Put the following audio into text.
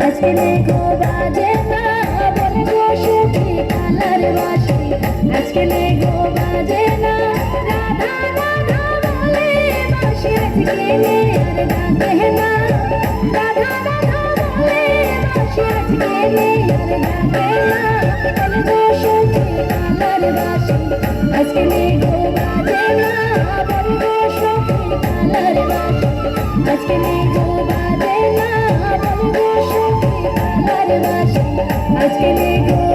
আজকে নেই গো বাজে না বলবো সুখী কালার বাসি আজকে নেই গো বাজে না রাধা রাধা বলে বাসি আজকে নেই আর ডাকে না রাধা রাধা বলে বাসি আজকে নেই আর ডাকে না বলবো সুখী কালার বাসি আজকে নেই গো বাজে না বলবো সুখী কালার বাসি আজকে নেই গো বাজে না বলবো সুখী কালার বাসি আজকে নেই গো